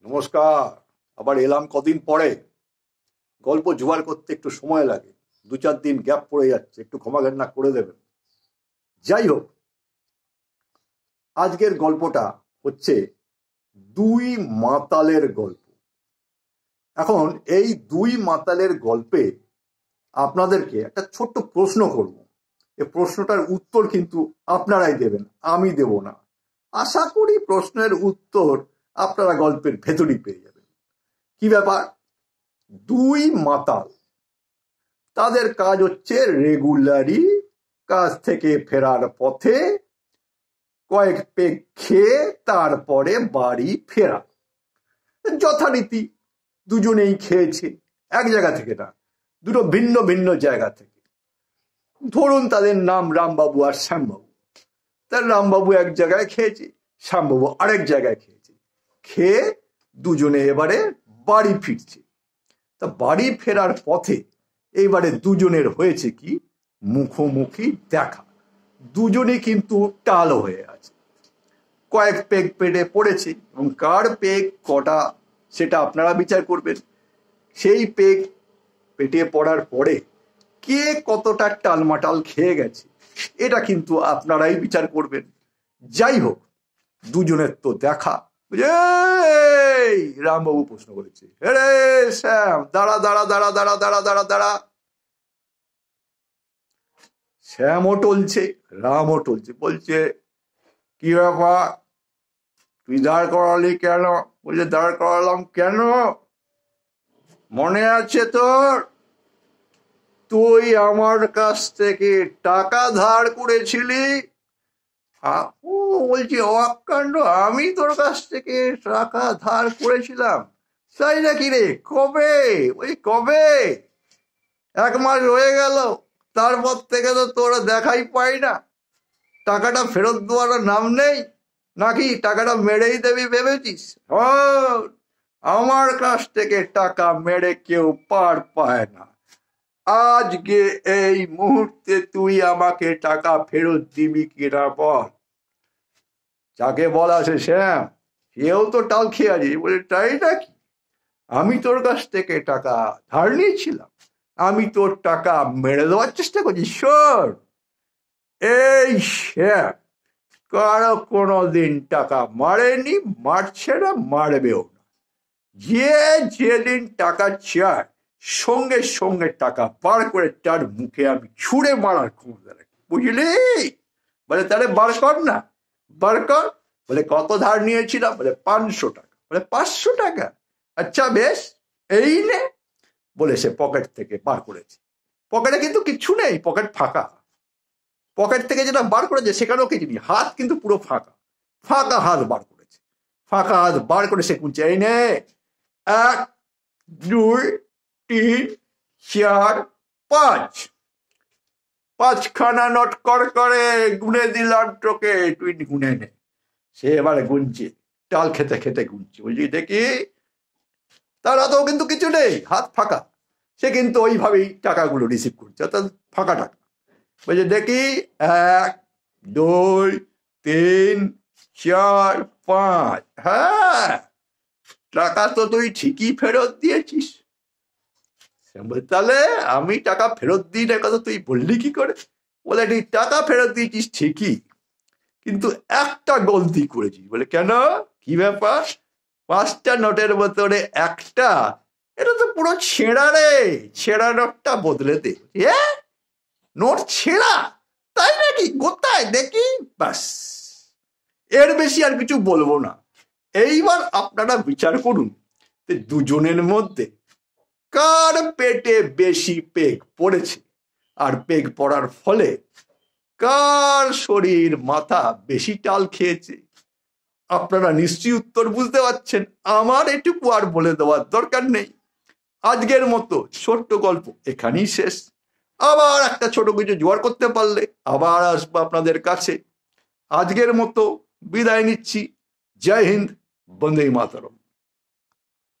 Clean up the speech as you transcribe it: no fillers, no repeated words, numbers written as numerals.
নমস্কার। আবার এলাম কদিন পরে। গল্প জোগাড় করতে একটু সময় লাগে, 2-4 দিন গ্যাপ পড়ে যাচ্ছে, একটু ক্ষমা ঘেন্না করে দেবেন। যাই হোক, আজকের গল্পটা হচ্ছে দুই মাতালের গল্প। এখন এই দুই মাতালের গল্পে আপনাদেরকে একটা ছোট্ট প্রশ্ন করব। এই প্রশ্নটার উত্তর কিন্তু আপনারাই দেবেন, আমি দেব না। আশা করি প্রশ্নের উত্তর আপনারা গল্পের ভেতরই পেয়ে যাবেন। কি ব্যাপার? দুই মাতাল, তাদের কাজ হচ্ছে রেগুলারই কাজ থেকে ফেরার পথে কয়েক পেগ খেয়ে তারপরে বাড়ি ফেরা। যথারীতি দুজনেই খেয়েছে, এক জায়গা থেকে না, দুটো ভিন্ন ভিন্ন জায়গা থেকে। ধরুন তাদের নাম রামবাবু আর শ্যামবাবু। তার রামবাবু এক জায়গায় খেয়েছে, শ্যামবাবু আরেক জায়গায় খেয়েছে। খেয়ে দুজনে এবারে বাড়ি ফিরছে। তা বাড়ি ফেরার পথে এইবারে দুজনের হয়েছে কি, মুখোমুখি দেখা। দুজনে কিন্তু টাল হয়ে আছে, কয়েক পেগ পেটে পড়েছে, এবং কার পেগ কটা সেটা আপনারা বিচার করবেন। সেই পেগ পেটে পড়ার পরে কে কতটা টালমাটাল খেয়ে গেছে এটা কিন্তু আপনারাই বিচার করবেন। যাই হোক, দুজনের তো দেখা। রামবাবু প্রশ্ন করেছে, রে শ্যাম, দাঁড়া দাঁড়া দাঁড়া দাঁড়া দাঁড়া দাঁড়া দাঁড়া। শ্যামও টলছে, রামও টলছে। বলছে, কি ব্যাপার, তুই দাঁড় করালি কেন? বলছে, দাঁড় করালাম কেন, মনে আছে তোর? তুই আমার কাছ থেকে টাকা ধার করেছিলি। ও বলছি, অকাণ্ড, আমি তোর কাছ থেকে টাকা ধার করেছিলাম? তাই নাকি রে? কবে? ওই কবে? 1 মাস হয়ে গেল, তারপর থেকে তো তোরা দেখাই পাই না। টাকাটা ফেরত দেওয়ার নাম নেই, নাকি টাকাটা মেরেই দেবি ভেবেছিস? আমার কাছ থেকে টাকা মেরে কেউ পার পায় না। আজকে এই মুহূর্তে তুই আমাকে টাকা ফেরত দিবি কিনা বল। যাকে বলা সে শ্যাম, সেও তো টাল খেয়ে আছে। বলে, তাই নাকি? আমি তোর কাছ থেকে টাকা ধার নিয়েছিলাম, আমি তোর টাকা মেরে দেওয়ার চেষ্টা করছি? শোন, এই শ্যাম কারো কোনোদিন টাকা মারেনি, মারছে না, মারবেও না। যে যেদিন টাকা চায় সঙ্গে সঙ্গে টাকা বার করে তার মুখে আমি ছুঁড়ে মারার ক্ষমতা রাখি, বুঝলি? বলে, তাহলে বার কর না, বার কর। বলে, কত ধার নিয়েছিলাম? বলে, 500 টাকা। বলে, 500 টাকা? আচ্ছা বেশ, এই নে। বলে সে পকেট থেকে বার করেছে। পকেটে কিন্তু কিচ্ছু নেই, পকেট ফাঁকা। পকেট থেকে যেটা বার করেছে সেখানেও কিছু নেই, হাত কিন্তু পুরো ফাঁকা। ফাঁকা হাত বার করেছে। ফাঁকা হাত বার করে সে গুনছে, এই নে, 1 2 3 4 5। 5খানা নোট করে গুনে দিলাম তোকে, তুই গুনে নে। সে এবারে গুনছে, টাল খেতে খেতে গুনছে। বুঝলি, দেখি তার হাতেও কিন্তু কিছু নেই, হাত ফাঁকা। সে কিন্তু ওইভাবেই টাকাগুলো রিসিভ করছে, অর্থাৎ ফাঁকা টাকা। বলছে, দেখি 1 2 3 4 5। হ্যাঁ, টাকা তো তুই ঠিকই ফেরত দিয়েছিস। তাহলে আমি টাকা ফেরত দিই না কথা তুই বললি কি করে? বলে, তুই টাকা ফেরত দিয়েছিস ঠিকই, কিন্তু একটা গলতি করেছিস। বলে, কেন, কি ব্যাপার? 5টা নোটের ভেতরে একটা, এটা তো পুরো ছেঁড়া রে, ছেঁড়া নোটটা বদলে দে। নোট ছেঁড়া? তাই নাকি? কোথায় দেখি? ব্যাস, এর বেশি আর কিছু বলবো না। এইবার আপনারা বিচার করুন দুজনের মধ্যে কার পেটে বেশি পেগ পড়েছে, আর পেগ পড়ার ফলে কার শরীর মাথা বেশি টাল খেয়েছে। আপনারা নিশ্চয়ই উত্তর বুঝতে পারছেন, আমার এটুকু আর বলে দেওয়ার দরকার নেই। আজকের মতো ছোট্ট গল্প এখানেই শেষ। আবার একটা ছোট কিছু জোগাড় করতে পারলে আবার আসবো আপনাদের কাছে। আজকের মতো বিদায় নিচ্ছি। জয় হিন্দ, বন্দে মাতরম।